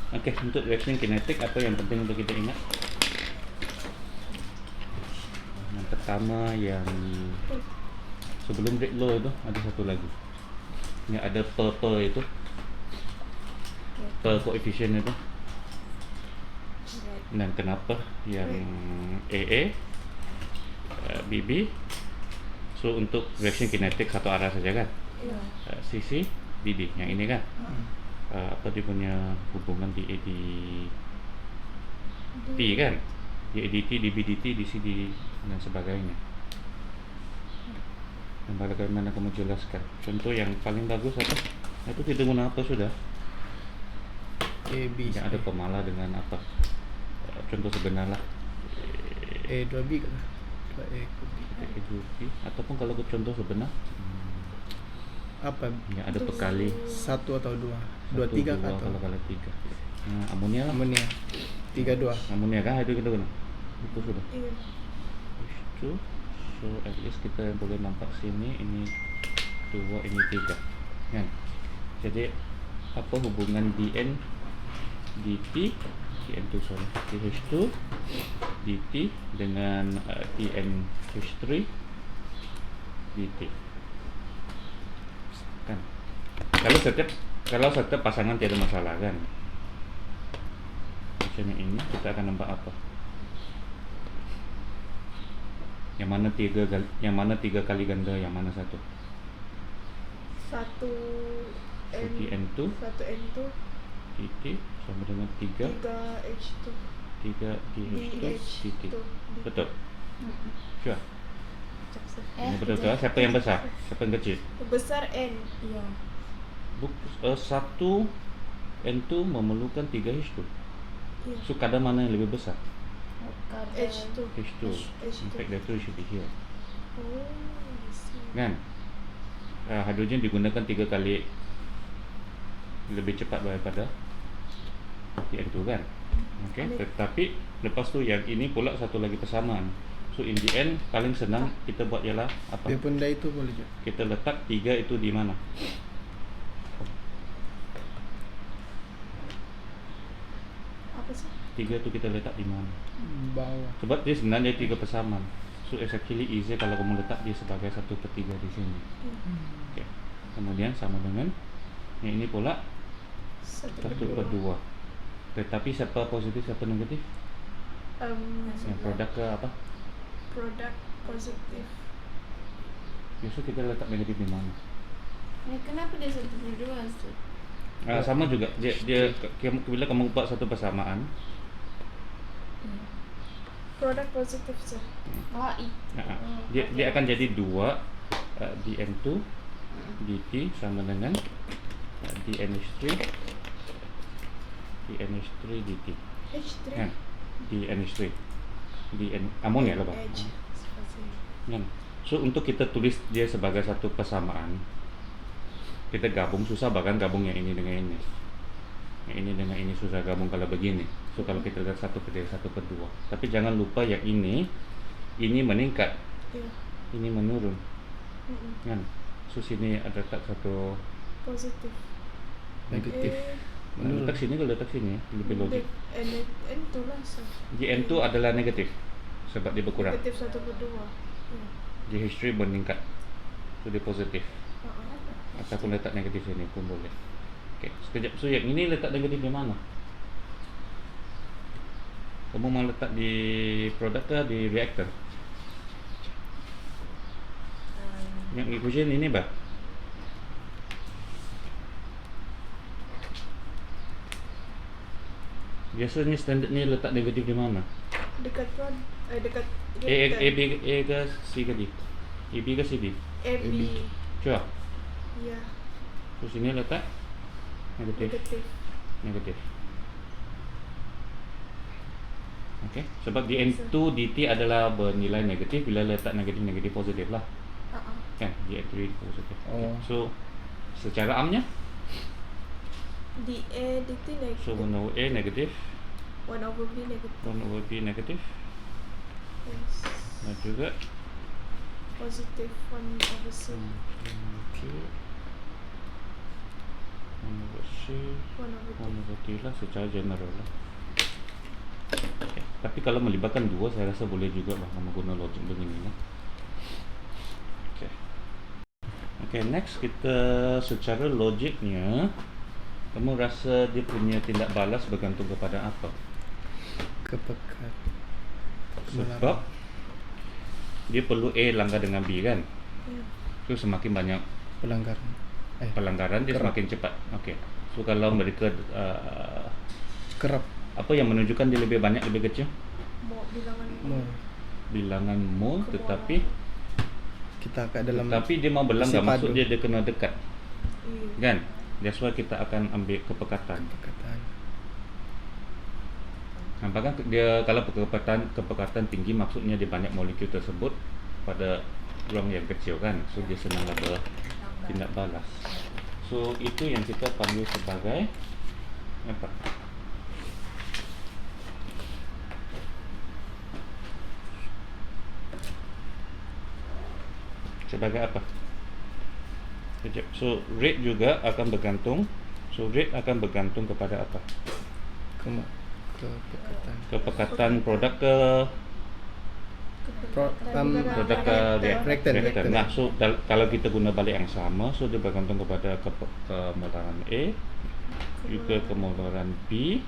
Oke, untuk reaction kinetik apa yang penting untuk kita ingat? Yang pertama yang sebelum rate law itu ada satu lagi. Yang ada per itu, per koefisien itu. Dan kenapa yang AA, BB? So untuk reaction kinetik satu arah saja kan? CC, DD, yang ini kan? Apa dia punya hubungan di T kan? Di ADT, di BDT, di CD dan sebagainya. Dan bagaimana kamu jelaskan? Contoh yang paling bagus apa? Itu kita guna apa sudah? AB Yang ada pemala dengan apa? Contoh sebenar lah. A2B kan? 2A A2B ataupun kalau contoh sebenar apa? yang ada pekali 1 atau 2? 2, 3 dua, atau kalau 3. Amonia lah. amonia 3, 2. Amonia kan itu kita guna. Itu sudah. Iya. Itu so at least kita boleh nampak sini ini 2 ini 3 kan. Jadi apa hubungan dn dt dn2 sorry dh2 dt dengan dnh3 dt kan. Kalau setiap pasangan tidak ada masalah kan. Misalnya ini kita akan nampak apa? Yang mana tiga kali ganda, yang mana satu? 1 dn2 N2 dt sama dengan 3 3H2 dh2 dt. Betul? Sure? Ini betul tidak. betul. Siapa yang besar? Siapa yang kecil? besar N. Iya. 1 N2 memerlukan 3 H2. Iya. So kadar mana yang lebih besar? Kadar H2. H2. H2. In fact, that two should be here. Oh, I see. Kan? Hidrogen digunakan 3 kali lebih cepat daripada N2 kan? Okay. Tetapi lepas tu yang ini pula satu lagi persamaan. So in the end paling senang kita buat ialah apa? Dia benda itu boleh je. Kita letak 3 itu di mana? Apa sih? 3 itu kita letak di mana? Bawah. Sebab dia sebenarnya 3 persamaan. So it's actually easy kalau kamu letak dia sebagai 1/3 di sini. Okay. Kemudian sama dengan yang ini pula 1/2. Tetapi siapa positif, siapa negatif? Yang produk ke apa? Produk positif. Biasa kita letak negatif di mana? Kenapa dia 1/2 Ustaz? Sama juga. Dia bila kamu buat satu persamaan, Produk positif sih. dia akan jadi 2 dn2 dt sama dengan dnh3 dt. H3. Kan? dnh3 dn amonia lah Pak. H. Kan? So untuk kita tulis dia sebagai satu persamaan, kita gabung susah, bahkan gabung yang ini dengan ini. Yang ini dengan ini susah gabung kalau begini. So kalau kita lihat 1/2. Tapi jangan lupa yang ini meningkat, Iya. ini menurun. Kan? So sini ada letak satu Positif. Negatif. letak sini, kalau letak sini lebih logik. N2 lah sih. Dn2 adalah negatif sebab dia berkurang. Negatif 1/2. Iya. dh3 meningkat, so dia positif. Ataupun letak negatif sini pun boleh. Okay, sekejap. So yang ini letak negatif di mana? Kamu mau letak di produk ke di reaktor? Yang equation ini bah. Biasanya standard ni letak negatif di mana? Dekat dekat A ke C ke D? AB ke CD? AB. Sure. Iya. Terus ini letak negatif. Negatif. Okey, sebab dn2 dt adalah bernilai negatif, bila letak negatif positif lah. Kan, dn3 positif. Oh. So secara amnya, DA dt negatif. so 1/A negatif, 1/B negatif. 1/B negatif, Yes. dan juga Positif 1/C. 1 over C 1 over T lah secara general lah. Okay. Tapi kalau melibatkan dua, saya rasa boleh juga lah menggunakan logik begini lah. Okay. Okay, next kita secara logiknya, kamu rasa dia punya tindak balas bergantung kepada apa? Kepekat. Sebab dia perlu A langgar dengan B kan? Ya. So semakin banyak Pelanggaran. pelanggaran dia Kerap. semakin cepat. Okay. So kalau mereka Kerap. apa yang menunjukkan dia lebih banyak lebih kecil? Mau bilangan Mol. Bilangan mol, Kemualan. tetapi Kita kat dalam. dia mau berlanggar, isi maksud padu. dia kena dekat Iya. kan? That's why kita akan ambil kepekatan. Perkataan. Nampakkan dia kalau kepekatan tinggi, maksudnya dia banyak molekul tersebut pada ruang yang kecil kan, so dia senang bertindak balas. So itu yang kita panggil sebagai apa? Sebagai apa? Sekejap. So rate juga akan bergantung. So rate akan bergantung kepada apa? Kepekatan. Kepekatan produk ke Produk ke reaktan. Nah, so kalau kita guna balik yang sama, so dia bergantung kepada kemolaran A juga kemolaran B,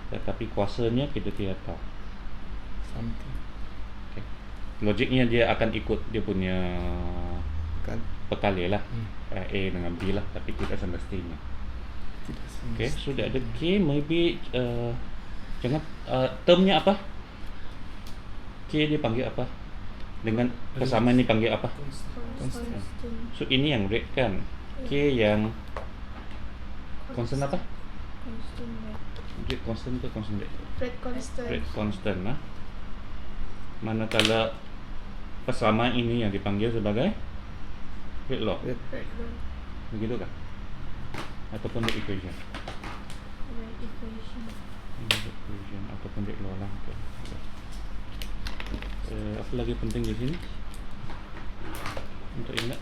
tetapi kuasanya kita tidak tahu. Something. Okay. Logiknya dia akan ikut dia punya Kan. pekali lah, A dengan B lah, tapi tidak semestinya. Tidak Okay, semestinya. sudah ada K, maybe jangan termnya apa? K dia panggil apa? Dengan persamaan ni panggil apa? Constant. So ini yang rate kan? K yang constant apa? Constant rate. Rate constant ke constant rate? Rate constant. Rate constant lah. Manakala persamaan ini yang dipanggil sebagai rate law. Rate. Rate law. Begitu kan? Ataupun rate equation. Rate equation. Rate equation ataupun rate law lah. Okay. Apa lagi penting di sini untuk ingat?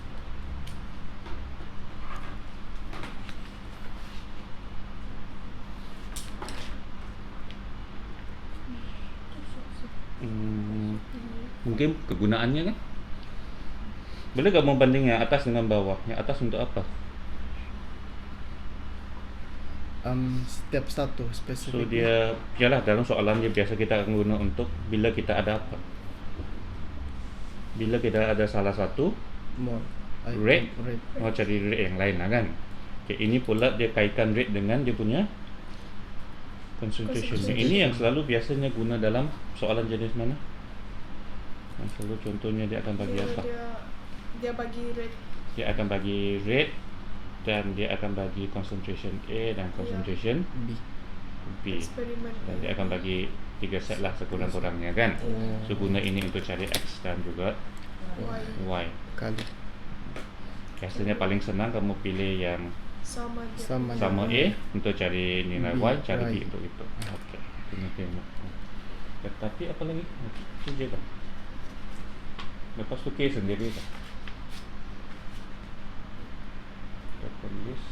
Mungkin kegunaannya kan? Boleh kamu banding yang atas dengan bawah? Yang atas untuk apa? Setiap satu So spesifik. dia, yalah dalam soalan dia biasa kita akan guna untuk bila kita ada apa? Bila kita ada salah satu, Mol. Rate. Rate. mau cari rate yang lain lah kan? Okay, ini pula dia kaitkan rate dengan dia punya concentration. Concentration. Ini yang selalu biasanya guna dalam soalan jenis mana? Yang selalu contohnya dia akan bagi apa? Dia bagi rate. Dia akan bagi rate dan dia akan bagi concentration A dan concentration B. B. Eksperimen. Dan dia akan bagi 3 set lah sekurang-kurangnya kan? So guna ini untuk cari X dan juga Y. Y. Kali. Biasanya paling senang kamu pilih yang Sama dia. sama A untuk cari nilai B, Y, cari B Y. untuk itu. Okey. Kena tengok. Tetapi apa lagi? Itu je kan. Lepas tu K sendiri kan. Kita tulis.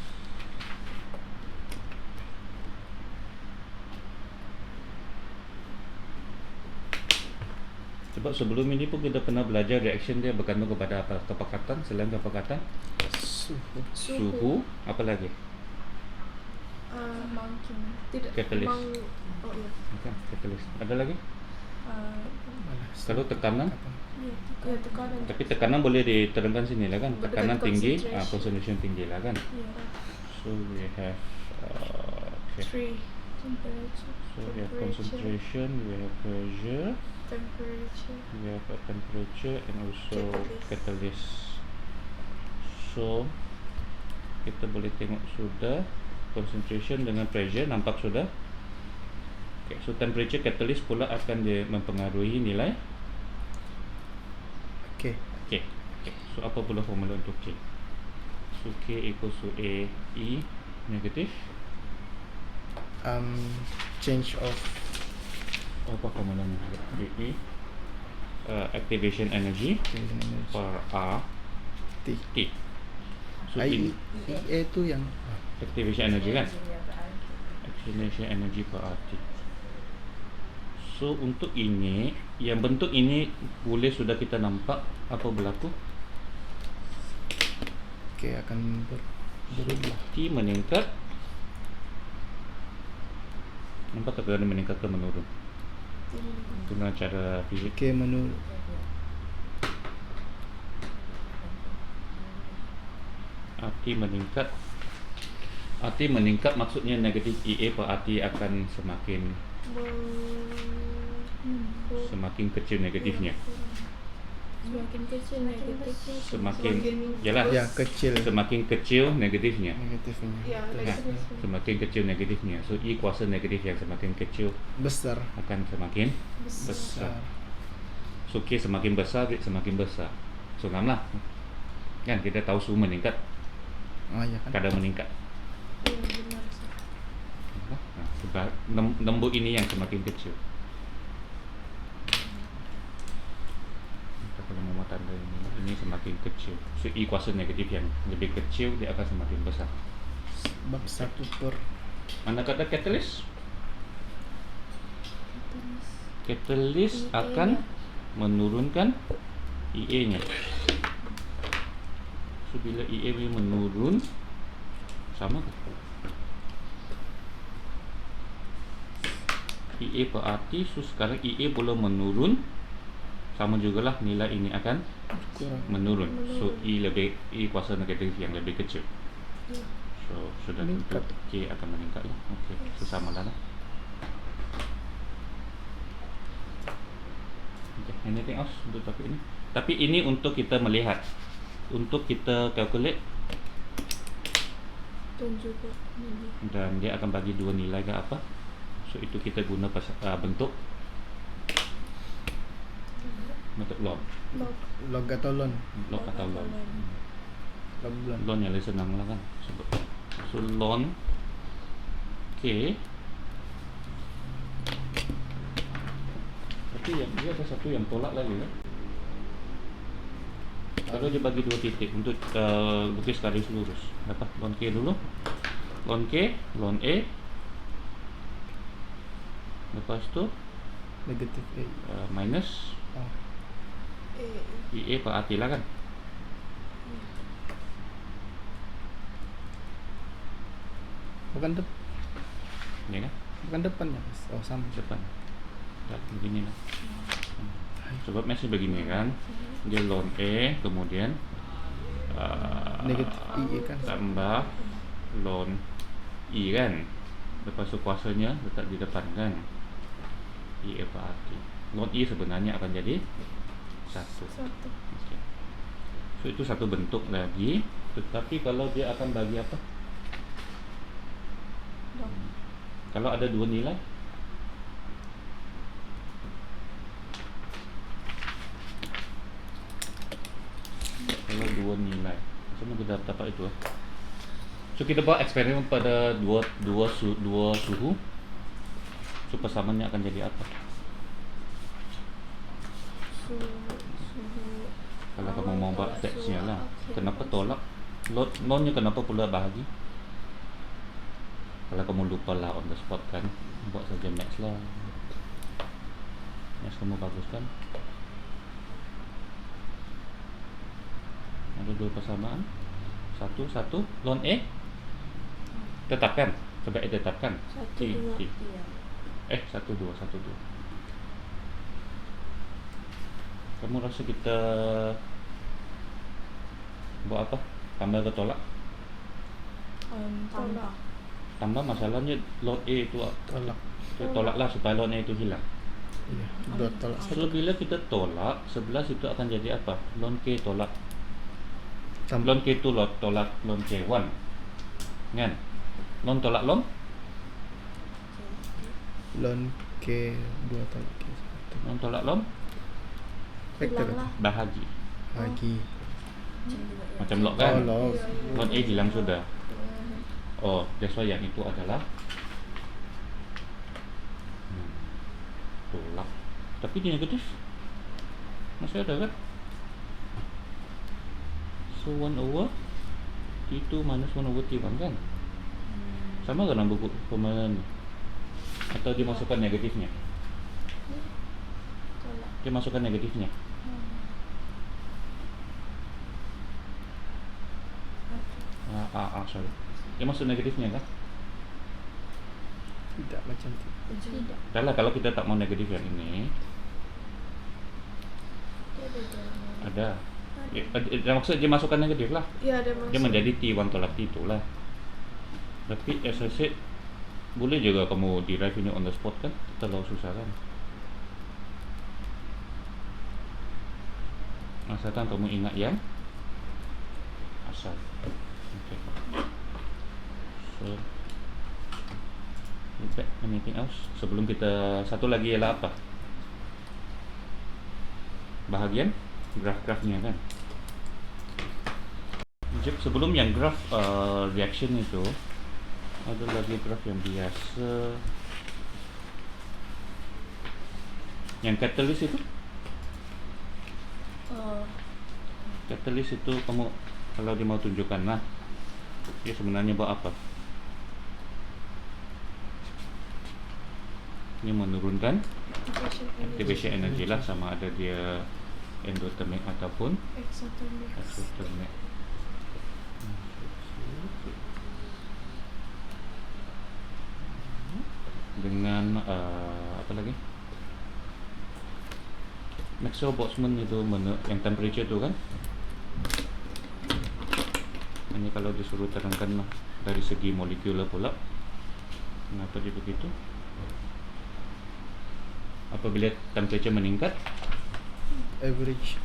Sebab sebelum ini pun kita pernah belajar reaction dia bergantung kepada apa? Kepekatan, selain kepekatan, Suhu. suhu, apa lagi? Semakin Tidak. Catalyst. Oh iya. Kan, catalyst. Ada lagi? Malas. Kalau tekanan, Ya tekanan. tapi tekanan boleh diterangkan sini lah kan. Berdekat Tekanan tinggi, concentration. concentration tinggi lah kan. Ya. So we have okay. 3. temperature. So we have concentration, we have pressure, Temperature. we have a temperature and also Catalyst. catalyst. So kita boleh tengok sudah concentration dengan pressure nampak sudah. Okay, so temperature catalyst pula akan dia mempengaruhi nilai. Okay. Okay. Okay. So apa pula formula untuk K? So K equals to A E negatif. Change of Apa formulanya? A E activation energy per R T. T. So I ini E tu yang activation energy kan, activation energy per RT. So untuk ini, yang bentuk ini boleh sudah kita nampak apa berlaku. K akan berubah. T meningkat. Nampak tak kerana meningkat ke menurun? Dengan cara fizik. K menurun. RT meningkat. RT meningkat maksudnya negatif EA per RT akan semakin kecil negatifnya. Semakin kecil negatifnya. Semakin yalah, Ya, kecil semakin kecil negatifnya. negatifnya. Ya, Kan? negatifnya. Semakin kecil negatifnya. So E kuasa negatif yang semakin kecil Besar. akan semakin besar. So K semakin besar, D semakin besar. So lah. Kan kita tahu suhu meningkat, Ya kan. kadar meningkat. Ya, benar. Nah, sebab lembut ini yang semakin kecil. Kita kalau mau tanda ini semakin kecil. So E kuasa negatif yang lebih kecil dia akan semakin besar. Bab 1 per Mana kata catalyst? Catalyst akan menurunkan EA-nya. So bila EA ni menurun, sama ke? EA per RT, so sekarang EA boleh menurun, sama jugalah nilai ini akan kurang. menurun. So E kuasa negatif yang lebih kecil. So sudah tentu Meningkat. K akan meningkat lah. Okey, so samalah lah. Okay, anything else untuk topik ini? Tapi ini untuk kita melihat, untuk kita calculate, Dan juga ini. dan dia akan bagi dua nilai ke apa. So itu kita guna bentuk log. Log. Log atau lon. Log atau log. Log lon. Lon yang lebih senang lah kan. So lon K. Tapi yang dia ada satu yang tolak lagi kan. Kalau dia bagi dua titik untuk lukis garis lurus. Dapat lon K dulu. Lon K, lon A. Lepas tu Negatif A. minus Oh. EA per RT lah kan. Bukan Ya kan? bukan depannya, Mas. Oh, sama. Depan. Tak, begini lah. Sebab masih begini kan. Dia lon A, kemudian Negatif I kan. tambah lon I kan. Lepas tu kuasanya letak di depan kan. EA per RT. Lon I sebenarnya akan jadi 1. Satu. Okay. So itu satu bentuk lagi. Tetapi kalau dia akan bagi apa? Log. Kalau ada dua nilai, kalau dua nilai, macam mana kita dapat itu? So kita buat eksperimen pada dua suhu. So persamaannya akan jadi apa? Suhu. Kalau kamu mau buat Tolak teksnya suhu. lah. Okey. Kenapa tolak? Lonnya kenapa pula bahagi? Kalau kamu lupa lah on the spot kan, buat saja max lah. Max kamu bagus kan? Ada dua persamaan. Satu lon A tetapkan. Coba tetapkan. Satu, dua. T. Satu dua. Kamu rasa kita buat apa? Tambah ke tolak? Tambah. Tambah masalahnya lon A itu tolaklah supaya lon A itu hilang. Iya, dua tolak satu. So bila kita tolak, 11 itu akan jadi apa? Lon K tolak lon K itu tolak lon K1 kan? Lon tolak lon Lon K 2 tolak K 1. lon tolak lon Vektor Hilanglah. bahagi. bagi. Macam log kan? Oh, log. Lon A hilang sudah. Oh, that's why yang itu adalah tolak. Tapi dia negatif. Masih ada kan? So 1 over T2 minus 1 over T1 kan? Sama dalam buku permainan ni? Atau dia masukkan negatifnya? Tolak. Dia masukkan negatifnya? Sorry. Dia masuk negatifnya kan? Tidak macam tu. Tidak. Dah lah, kalau kita tak mau negatif yang ini, Dia ada jalan. ada. Maksud dia masukkan negatif lah. Ya, ada masuk. Dia menjadi T1 tolak T2 lah. Tapi as I said, boleh juga kamu derive ini on the spot kan? Terlalu susah kan? Asalkan kamu ingat yang asal. Okay. So, anything else? Sebelum kita, satu lagi ialah apa? Bahagian graf-grafnya kan? Sebelum yang graf reaction itu, ada lagi graf yang biasa. Yang catalyst itu? Catalyst itu kamu kalau dia mau tunjukkan lah, dia sebenarnya buat apa? Ini menurunkan activation energy lah, sama ada dia endothermic ataupun exothermic. Dengan apa lagi? Maxwell-Boltzmann itu yang temperature tu kan? Ini kalau disuruh terangkan lah dari segi molekular pula, kenapa dia begitu? Apabila temperature meningkat, Average.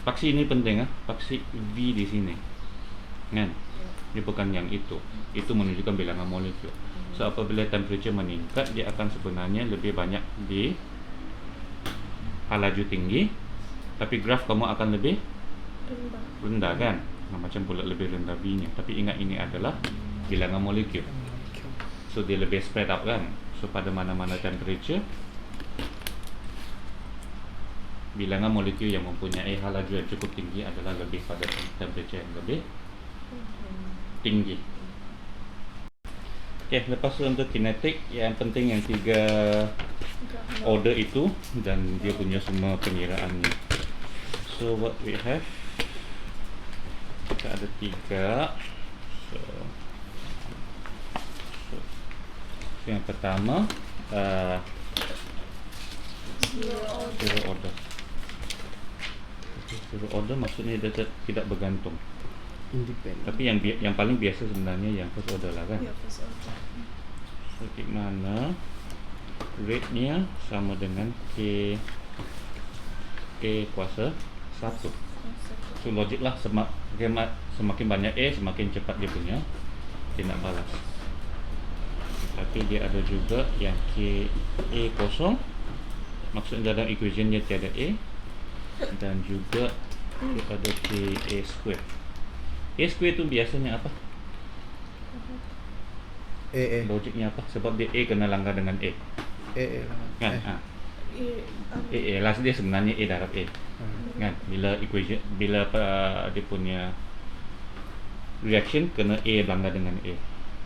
paksi ini penting paksi V di sini, kan? Dia bukan yang itu menunjukkan bilangan molekul. So apabila temperature meningkat, dia akan sebenarnya lebih banyak di laju tinggi, tapi graf kamu akan lebih rendah kan? Macam pula lebih rendah V-nya. Tapi ingat ini adalah bilangan molekul. So dia lebih spread out kan? So pada mana-mana temperature, bilangan molekul yang mempunyai laju yang cukup tinggi adalah lebih pada temperature yang lebih tinggi. Okay, lepas tu untuk kinetik, yang penting yang 3 order itu dan dia punya semua pengiraannya. So what we have, kita ada 3. So yang pertama zero order. Zero order maksudnya dia tidak bergantung. Independent. Tapi yang paling biasa sebenarnya yang first order lah kan? Ya, first order. So di mana rate-nya sama dengan K kuasa 1. So logik lah, semakin banyak A, semakin cepat dia punya tindak balas. Tapi dia ada juga yang K A kosong, maksudnya dalam equation dia tiada A, dan juga dia ada K A square. A square tu biasanya apa? Logiknya apa? Sebab dia A kena langgar dengan A kan? A lah dia sebenarnya A darab A kan? Bila equation, bila dia punya reaction kena A langgar dengan A,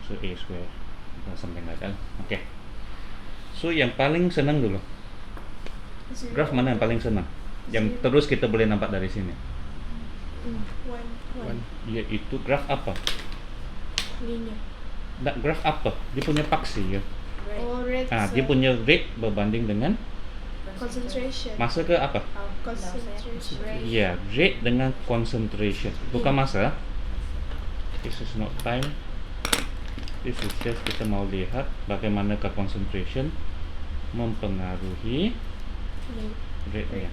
so A square something like that. Okay, so yang paling senang dulu, graf mana yang paling senang, yang terus kita boleh nampak dari sini, iaitu graf apa? Linear. Tak, graf apa? Dia punya paksi ya. Rate. Dia punya rate berbanding dengan Concentration. masa ke apa? Concentration. Ya, rate dengan concentration, bukan masa. This is not time. This is just kita mau lihat bagaimanakah concentration mempengaruhi rate-nya.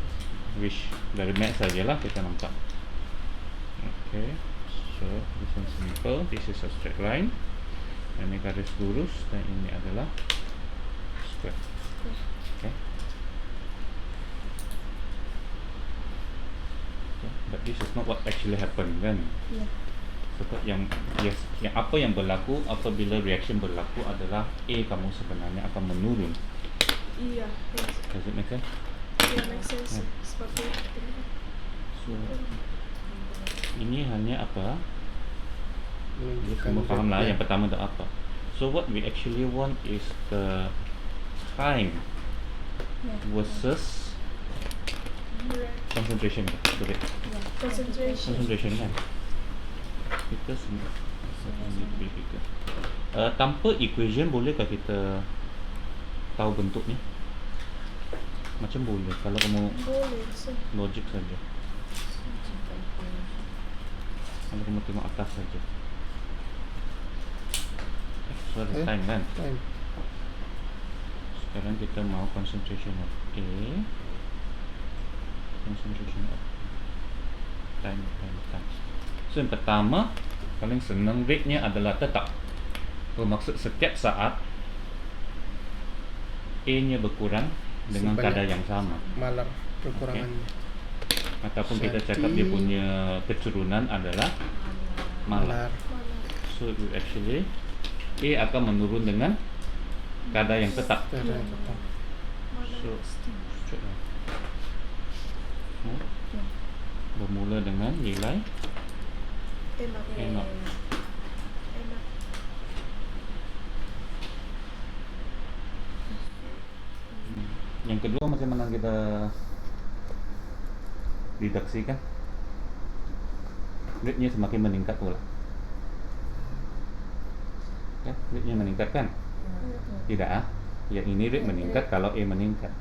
Which dari math sajalah kita nampak. Okay, so this one simple. This is a straight line. Ini garis lurus dan ini adalah square. Okay. But this is not what actually happened kan? Yeah. Sebab yang apa yang berlaku apabila reaction berlaku adalah A kamu sebenarnya akan menurun. Iya. Does it make sense? Iya, make sense. Seperti itu. So ini hanya apa? Dia Menunjukkan semua faham lah. rate-nya. Yang pertama ada apa? So So what we actually want is the time versus Rate. concentration. Correct. Concentration. Concentration kan. Kita tanpa equation bolehkah kita tahu bentuknya? Macam boleh kalau kamu Boleh. So, logik saja. Kalau kamu tengok atas saja. So ada time kan. Time. Sekarang kita mau concentration of A, concentration of time. So yang pertama paling senang rate-nya adalah tetap. Bermaksud setiap saat A-nya berkurang dengan Sebanyak kadar yang sama. Malar kekurangannya. Ataupun kita cakap dia punya keturunan adalah malar. Malar. So actually A akan menurun dengan kadar yang tetap. Cara yang tetap. So check lah. Bermula dengan nilai enak. enak. Enak. Yang kedua macam mana kita didaksikan? Rate-nya semakin meningkat pula. Ya, rate-nya meningkat kan? Tidak ah. Yang ini rate meningkat kalau A meningkat.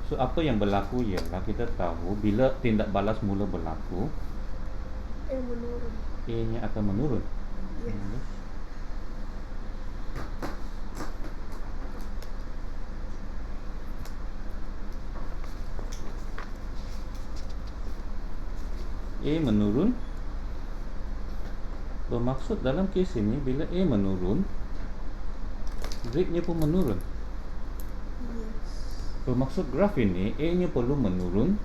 So apa yang berlaku ialah kita tahu bila tindak balas mula berlaku, Menurun. A-nya akan menurun. Yes. A menurun bermaksud dalam kes ini bila A menurun, rate-nya pun menurun. Yes. Bermaksud graf ini A-nya perlu menurun,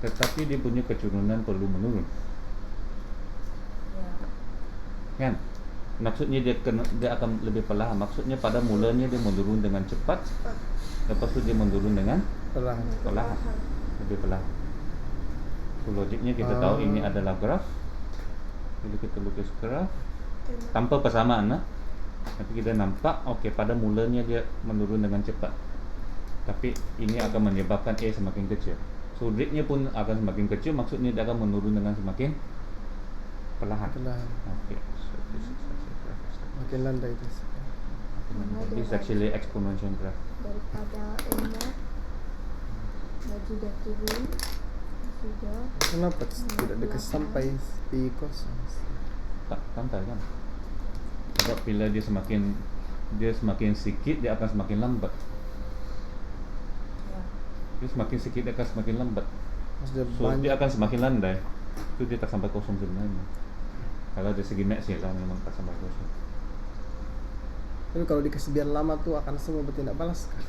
tetapi dia punya keturunan perlu menurun. Kan? Maksudnya dia akan lebih perlahan. Maksudnya pada mulanya dia menurun dengan cepat, lepas tu dia menurun dengan Perlahan. perlahan, lebih perlahan. So logiknya kita tahu ini adalah graf. Bila kita lukis graf Enak. tanpa persamaan lah, tapi kita nampak okey pada mulanya dia menurun dengan cepat, tapi ini akan menyebabkan A semakin kecil. So rate-nya pun akan semakin kecil, maksudnya dia akan menurun dengan semakin perlahan. Perlahan. Okay, so this is actually graph. Makin landai itu. This is actually exponential graph. Daripada enak laju dah turun sudah Kenapa tidak dikasih sampai P kosong? Tak santai kan? Sebab bila dia semakin sikit, dia akan semakin lambat. Dia semakin sikit, dia akan semakin lambat. Maksudnya So dia banyak. akan semakin landai. Itu dia tak sampai kosong sebenarnya. Kalau dari segi max ya lah memang tak sampai kosong. Tapi kalau dikasih biar lama tuh akan semua bertindak balas kan?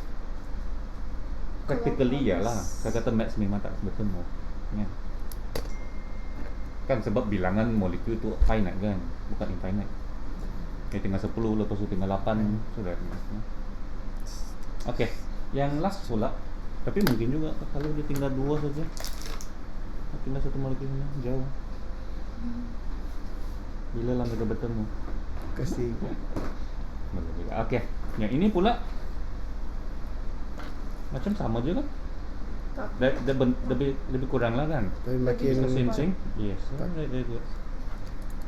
Practically ya lah. Saya kata max memang tak bertemu. Ya. Kan sebab bilangan molekul itu finite kan, bukan infinite. Dia tinggal 10, lepas tu tinggal 8 sudah. Okey, yang last pula. Tapi mungkin juga kalau dia tinggal 2 saja. Tinggal satu molekul saja, jauh. Bila lah mereka bertemu? Kasih Boleh juga. Okey, yang ini pula macam sama juga kan? Lebih kurang lah kan? tapi It's makin the same thing. Yes. Tak. Very good.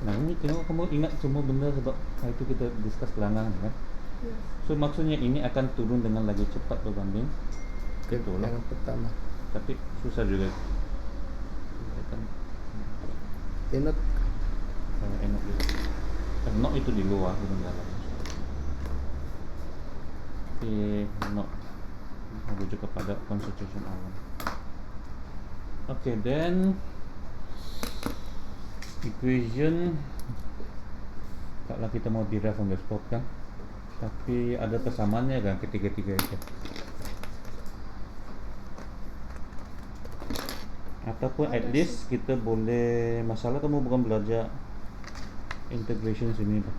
Nah, ini tengok kamu ingat semua benda sebab hari itu kita discuss pelanggan kan? Yes. So maksudnya ini akan turun dengan lagi cepat berbanding itu lah. yang pertama. Tapi susah juga. Kan Enot enak juga. Not itu di luar bukan dalam. Not merujuk kepada concentration alam. Okay, then equation taklah kita mau derive on the spot kan, tapi ada persamaannya kan ketiga-tiga itu. Ataupun at least kita boleh, masalah kamu bukan belajar integration sini dah.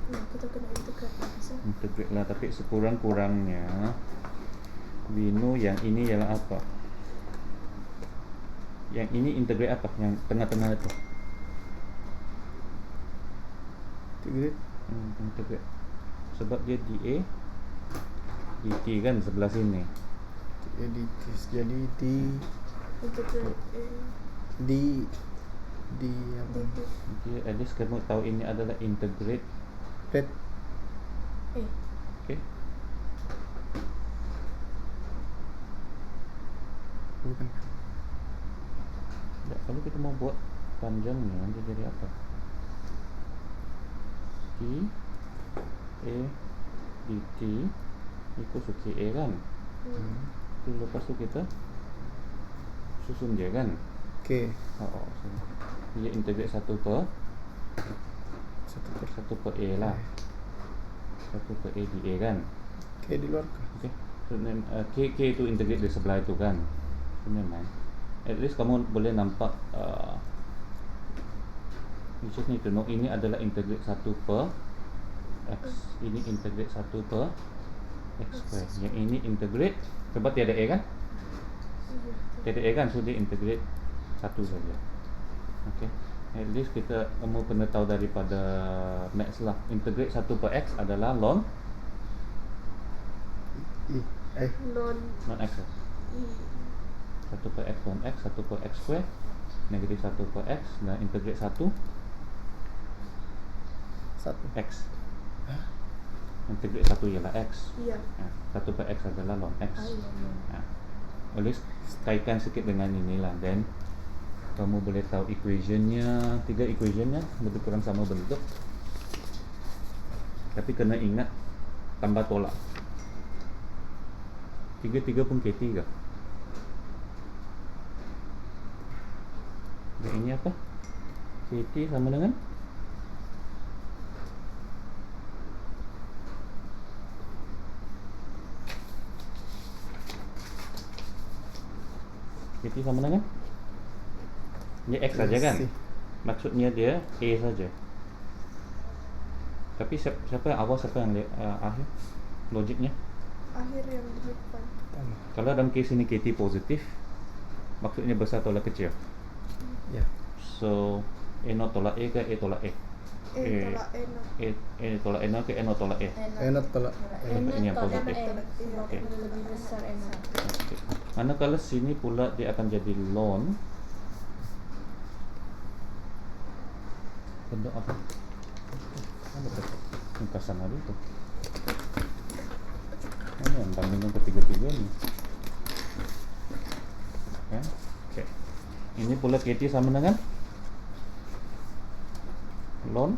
Nah, kita kena integrate so. Integrate lah, tapi sekurang-kurangnya we know yang ini ialah apa. Yang ini integrate apa? Yang tengah-tengah itu. integrate integrate. Sebab dia dA dt kan sebelah sini. Jadi jadi Integrate A di apa? dt Okay, at least kamu tahu ini adalah integrate. Red A. Okay. bukan. Ya, kalau kita mau buat panjangnya nanti jadi apa? T A dt equals to KA kan? Terus lepas tu kita susun dia kan? Oke. So, dia integrate 1 per 1 per A lah. 1 per A di A kan? Oke, di luar kah? Okay. So, then, K itu integrate di sebelah itu kan? So, memang at least kamu boleh nampak you just need to know ini adalah integrate 1 per X. Ini integrate 1 per X square. Yang ini integrate sebab tiada A kan? Tiada A kan? So dia integrate 1 saja. Okay. At least kamu kena tahu daripada maths lah. Integrate 1 per X adalah ln Non X. I 1 per X ln X, 1 per X square, negatif 1 per X, dan integrate 1 X. Integrate 1 ialah X. iya. 1 per X adalah ln X. Iya. Always kaitkan sikit dengan inilah, then kamu boleh tahu equationnya, 3 equationnya lebih kurang sama bentuk, tapi kena ingat tambah tolak. 3 pun K3. Dan ini apa? KT sama dengan KT sama dengan dia X saja kan? Maksudnya dia A saja. Tapi siapa yang awal, siapa yang akhir? Logiknya? Akhir yang di depan. Kalau dalam case ini KT positif, maksudnya besar tolak kecil. Ya. So E0 tolak E ke E tolak E? Tolak E E tolak E0 ke E0 tolak E? Enak tolak. Ini yang positif. Oke. Lebih besar enak. Okay. Manakala sini pula dia akan jadi ln bentuk apa? Ada ringkasan ada itu. Ini yang bandingkan ketiga-tiga ni. Ya. Okay. Ini pula KT sama dengan ln.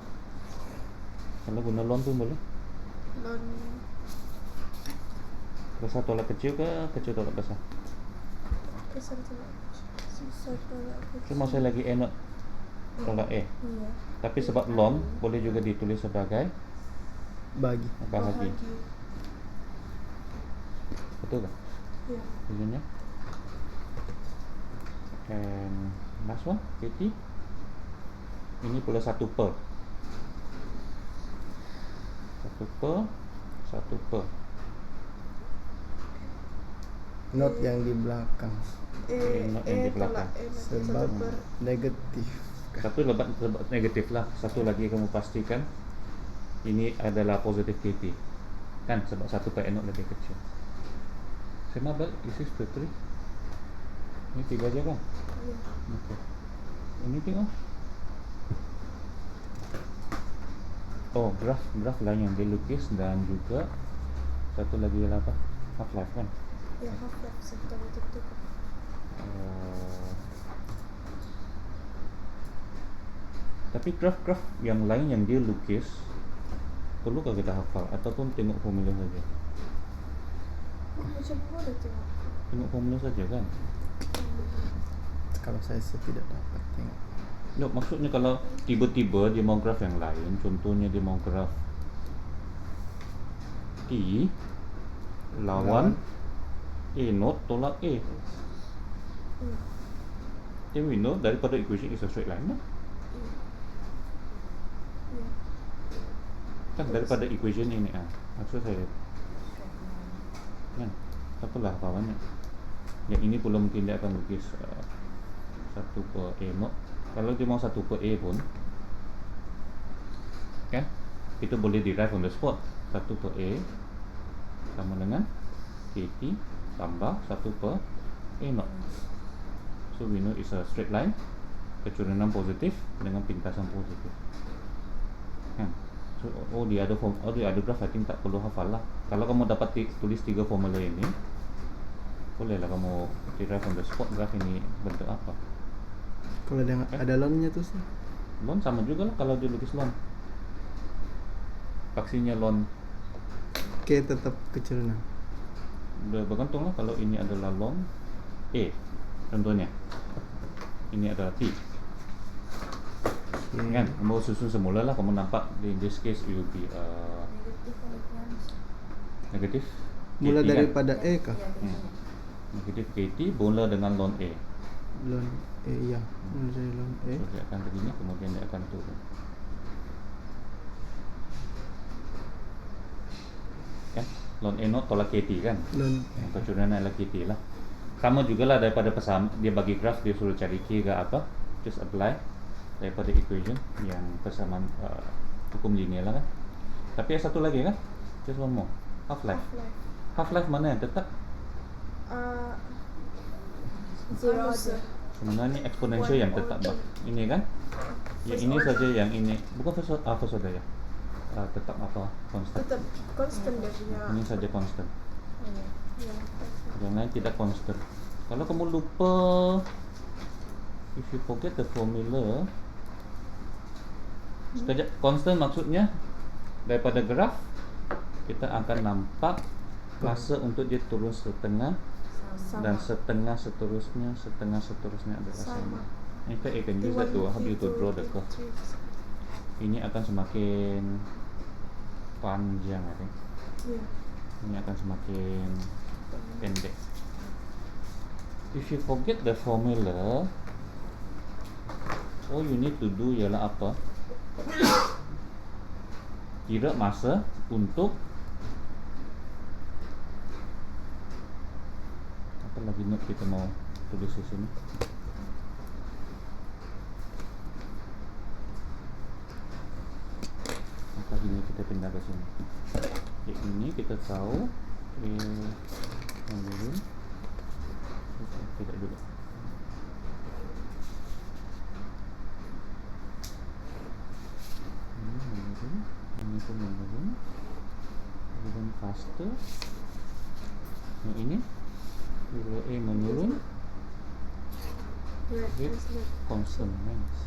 Kalau guna ln pun boleh. non Besar tolak kecil ke kecil tolak besar? besar tolak besar tolak Cuma saya lagi E0 tolak E. iya. Tapi sebab ln boleh juga ditulis sebagai Bagi. bahagi. Betul tak? Iya. Ujungnya. And last one, KT. Ini pula 1 per. 1 per 1 per. Not yang di belakang. Not yang di belakang. Tolak E Sebab per negatif. Satu lebat negatif lah. Satu lagi kamu pastikan ini adalah positif KT. Kan sebab 1 per N lebih kecil. Sama balik, this is the 3. Ini 3 aja kan? iya. Okay. Ini tengok. Oh, graf lain yang dilukis dan juga satu lagi adalah apa? Half life kan? Ya half life sektor itu. Tapi graf yang lain yang dia lukis perlukah kita hafal ataupun tengok formula saja? Macam boleh tengok. Tengok formula saja kan? Kalau saya sih tidak dapat tengok. No, maksudnya kalau tiba-tiba dia mau graf yang lain, contohnya dia mau graf T lawan E0 tolak E. Then we know daripada equation is a straight line lah. Iya. Kan daripada equation ini maksud saya kan apalah kawannya. Yang ini pula mungkin dia akan lukis 1 per E0. Kalau dia mau 1 per E pun kan kita boleh derive on the spot. 1 per A sama dengan KT tambah 1 per A0. So we know it's a straight line, kecurangan positif dengan pintasan positif. Kan? So the other graph I think tak perlu hafal lah. Kalau kamu dapat tulis 3 formula ini, bolehlah kamu derive on the spot graph ini bentuk apa. Kalau ada loan-nya tuh sih. Loan sama juga lah kalau dia lukis loan. Faksinya loan. K tetap kecurangan. Udah bergantung lah, kalau ini adalah loan A contohnya, ini adalah T. Kan kamu susun semula lah, kamu nampak in this case it will be negatif Mula KT, daripada kan? E kah? Negatif KT mula dengan loan A. Loan E, ya. Mula dari loan E. So dia akan begini, kemudian dia akan turun. Kan? Loan A0 tolak KT kan? Loan Yang kecurangan adalah KT lah. Sama juga lah daripada dia bagi graph, dia suruh cari K ke apa, just apply daripada equation yang persamaan hukum linear lah kan. Tapi ada satu lagi kan, just one more, half-life. Half-life mana yang tetap? Zero aja. Sebenarnya exponential yang tetap bah. Ini kan, yang ini saja, yang ini bukan first order ya. Tetap apa, constant. Tetap constant dia punya. Ini saja constant, Ya, yang lain tidak constant. Kalau kamu lupa, if you forget the formula, sekejap, constant maksudnya daripada graf kita akan nampak masa untuk dia turun setengah sama. dan setengah seterusnya adalah sama. In fact, you can use that to help you to draw the curve. Ini akan semakin panjang, I think. Ya. Ini akan semakin pendek. If you forget the formula, all you need to do ialah apa? Kira masa untuk apa lagi note kita mau tulis di sini. Apa ini kita pindah ke sini. Ini kita tahu menurun. Tidak juga. Ini menurun, ini pun menurun. Kemudian faster. Yang ini bila A menurun, with constant length.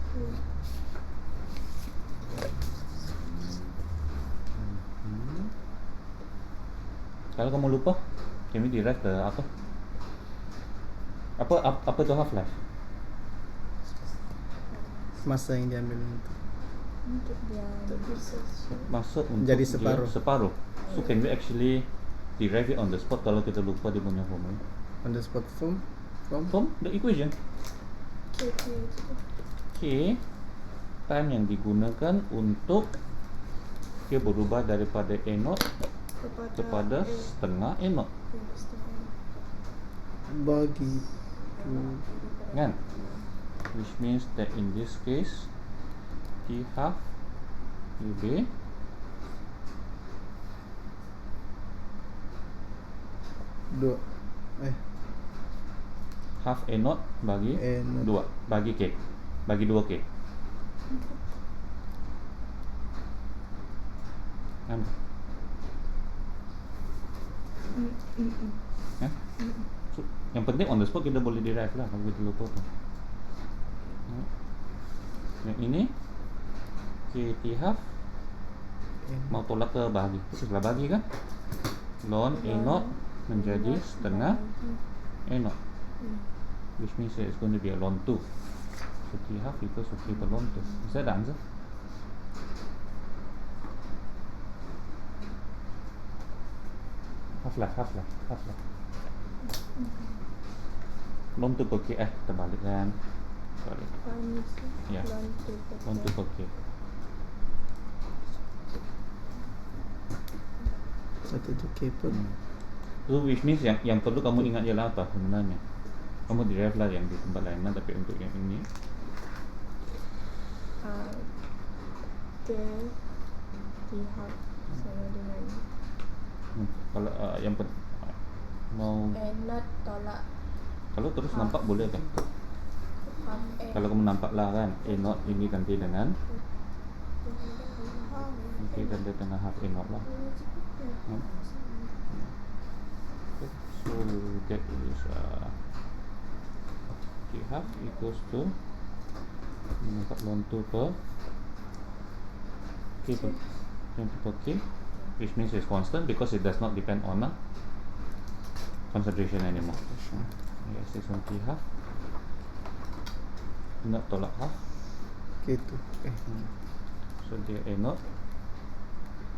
Kalau kamu lupa, kami derive the apa? Apa itu half life? masa yang diambil untuk Untuk dia Masa untuk Jadi dia separuh. separuh. So can we actually derive it on the spot kalau kita lupa dia punya formula? on the spot from From the equation, KT itu. K time yang digunakan untuk dia berubah daripada A0 kepada setengah A0, bagi kan? Which means that in this case T half will be dua half A0 bagi A0. 2 bagi K, bagi 2K, kan? Ya? So, yang penting on the spot kita boleh derive lah kalau kita lupa tu. Yang ini KT half mau tolak ke bahagi, setelah bahagi kan, ln A0 menjadi setengah A0, which means it's going to be a ln 2. So T half equals to K per ln 2. Is that the answer? Half life. Ln 2 per K, terbalik kan? Sorry. Ya, ln 2 per K. satu tu K per So which means yang perlu kamu ingat ialah apa sebenarnya? Kamu derive lah yang di tempat lain lah, tapi untuk yang ini K T half sama dengan Kalau yang mau not tolak kalau terus half. nampak boleh kan? half N. Kalau kamu nampak lah kan, A not ini ganti dengan ganti dengan half A not lah. Hmm. Okay. So that is okay, half equals to nampak ln 2 per K per 20 per K, which means it's constant because it does not depend on concentration anymore. Yes, it's 20 half. Not tolak half. Gitu. So dia A not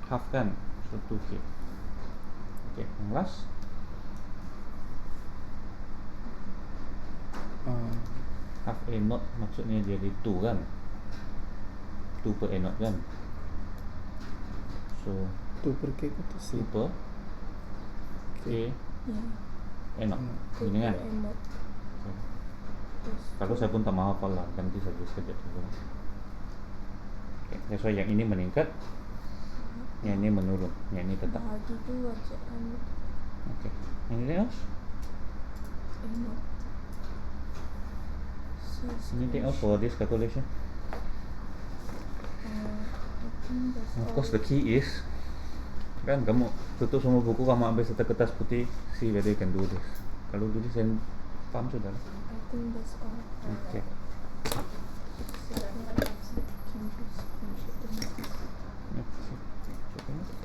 half kan, so 2K. Okay, yang last half A not maksudnya jadi 2 kan, 2 per A not kan, so 2 per K itu 2 sih. per K Ya. A not ini kan. N not. Okay. Terus Kalau saya pun tak mau hafal lah, ganti saja sekejap saja. Okay, that's why yang ini meningkat, yang ini menurun, yang ini tetap. bahagi 2 je Okay, anything else? N not. Anything else for this calculation? I think that's Of all. course the key is kan kamu tutup semua buku, kamu ambil satu kertas putih, see whether you can do this. Kalau do this then paham sudah lah. I think that's all. Okay. Can you screenshot the notes? Okay.